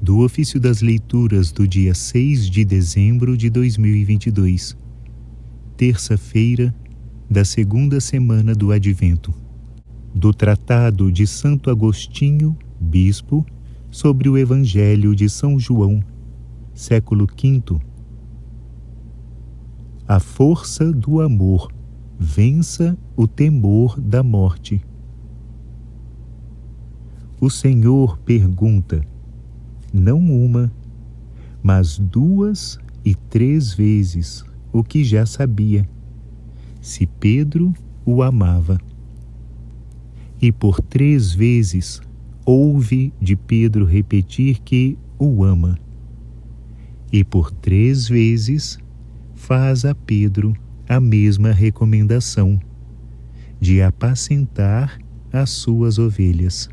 do ofício das leituras do dia 6 de dezembro de 2022, terça-feira da segunda semana do Advento, do Tratado de Santo Agostinho, Bispo, sobre o Evangelho de São João, século V. A força do amor vença o temor da morte. O Senhor pergunta, não uma, mas 2 e 3 vezes o que já sabia, se Pedro o amava. E por 3 vezes ouve de Pedro repetir que o ama. E por 3 vezes faz a Pedro a mesma recomendação de apacentar as suas ovelhas.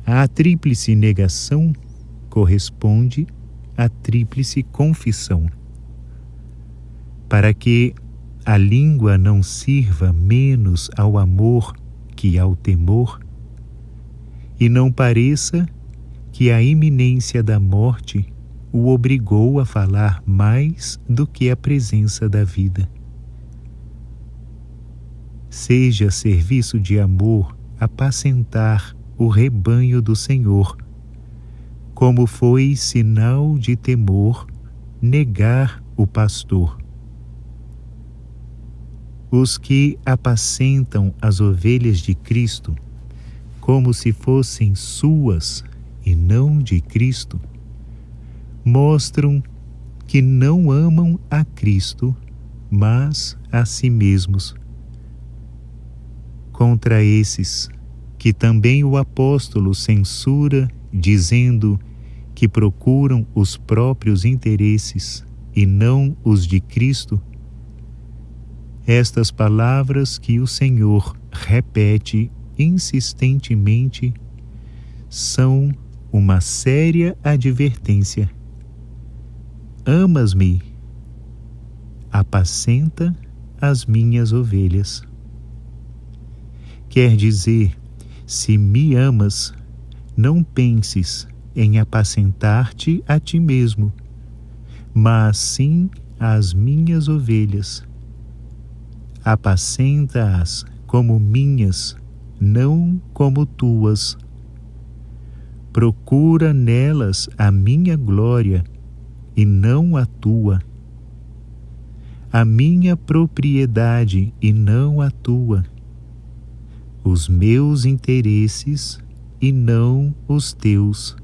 A tríplice negação corresponde à tríplice confissão. Para que a língua não sirva menos ao amor que ao temor, e não pareça que a iminência da morte o obrigou a falar mais do que a presença da vida. Seja serviço de amor apacentar o rebanho do Senhor, como foi sinal de temor negar o pastor. Os que apacentam as ovelhas de Cristo, como se fossem suas e não de Cristo, mostram que não amam a Cristo, mas a si mesmos. Contra esses, que também o apóstolo censura, dizendo que procuram os próprios interesses e não os de Cristo, estas palavras que o Senhor repete insistentemente são uma séria advertência. Amas-me, apacenta as minhas ovelhas. Quer dizer, se me amas, não penses em apacentar-te a ti mesmo, mas sim as minhas ovelhas. Apacenta-as como minhas, não como tuas. Procura nelas a minha glória e não a tua, a minha propriedade e não a tua, os meus interesses e não os teus.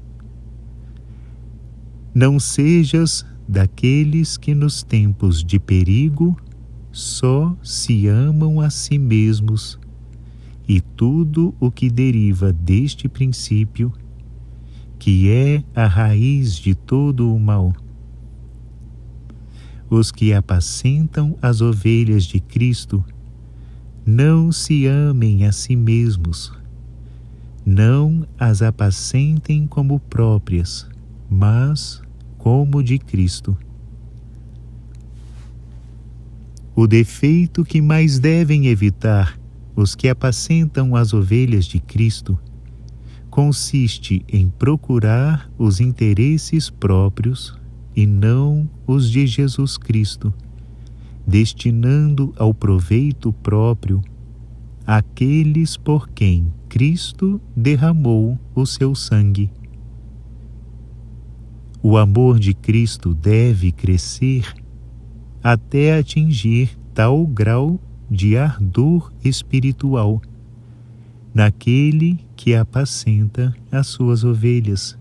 Não sejas daqueles que nos tempos de perigo só se amam a si mesmos e tudo o que deriva deste princípio, que é a raiz de todo o mal. Os que apacentam as ovelhas de Cristo não se amem a si mesmos, não as apacentem como próprias, mas como de Cristo. O defeito que mais devem evitar os que apacentam as ovelhas de Cristo consiste em procurar os interesses próprios e não os de Jesus Cristo, destinando ao proveito próprio aqueles por quem Cristo derramou o seu sangue. O amor de Cristo deve crescer até atingir tal grau de ardor espiritual naquele que apacenta as suas ovelhas,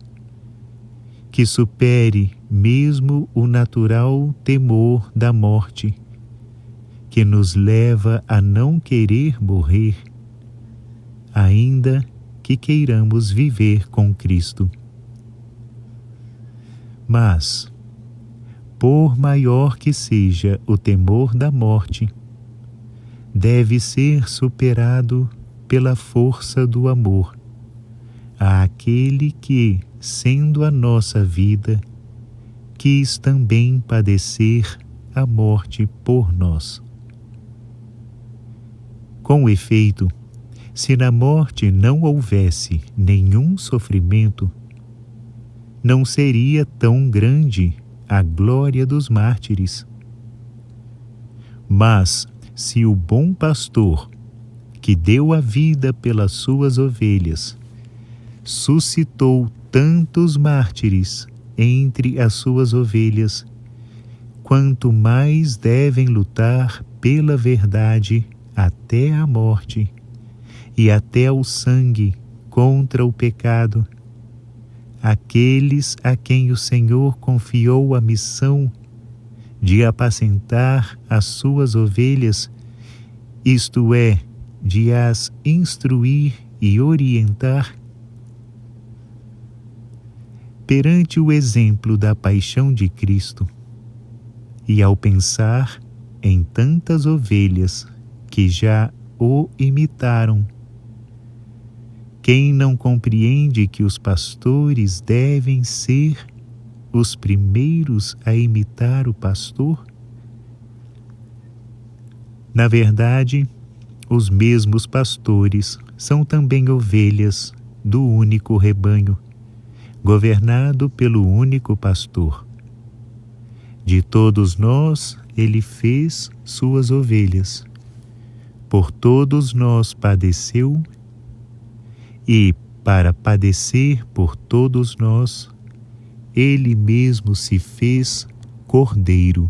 que supere mesmo o natural temor da morte, que nos leva a não querer morrer, ainda que queiramos viver com Cristo. Mas, por maior que seja o temor da morte, deve ser superado pela força do amor àquele que, sendo a nossa vida, quis também padecer a morte por nós. Com efeito, Se na morte não houvesse nenhum sofrimento, não seria tão grande a glória dos mártires. Mas, se o bom pastor, que deu a vida pelas suas ovelhas, suscitou tantos mártires entre as suas ovelhas, quanto mais devem lutar pela verdade até a morte e até o sangue contra o pecado, aqueles a quem o Senhor confiou a missão de apacentar as suas ovelhas, isto é, de as instruir e orientar, perante o exemplo da paixão de Cristo, e ao pensar em tantas ovelhas que já o imitaram, quem não compreende que os pastores devem ser os primeiros a imitar o pastor? Na verdade, os mesmos pastores são também ovelhas do único rebanho, governado pelo único pastor. De todos nós ele fez suas ovelhas. Por todos nós padeceu, e, para padecer por todos nós, ele mesmo se fez cordeiro.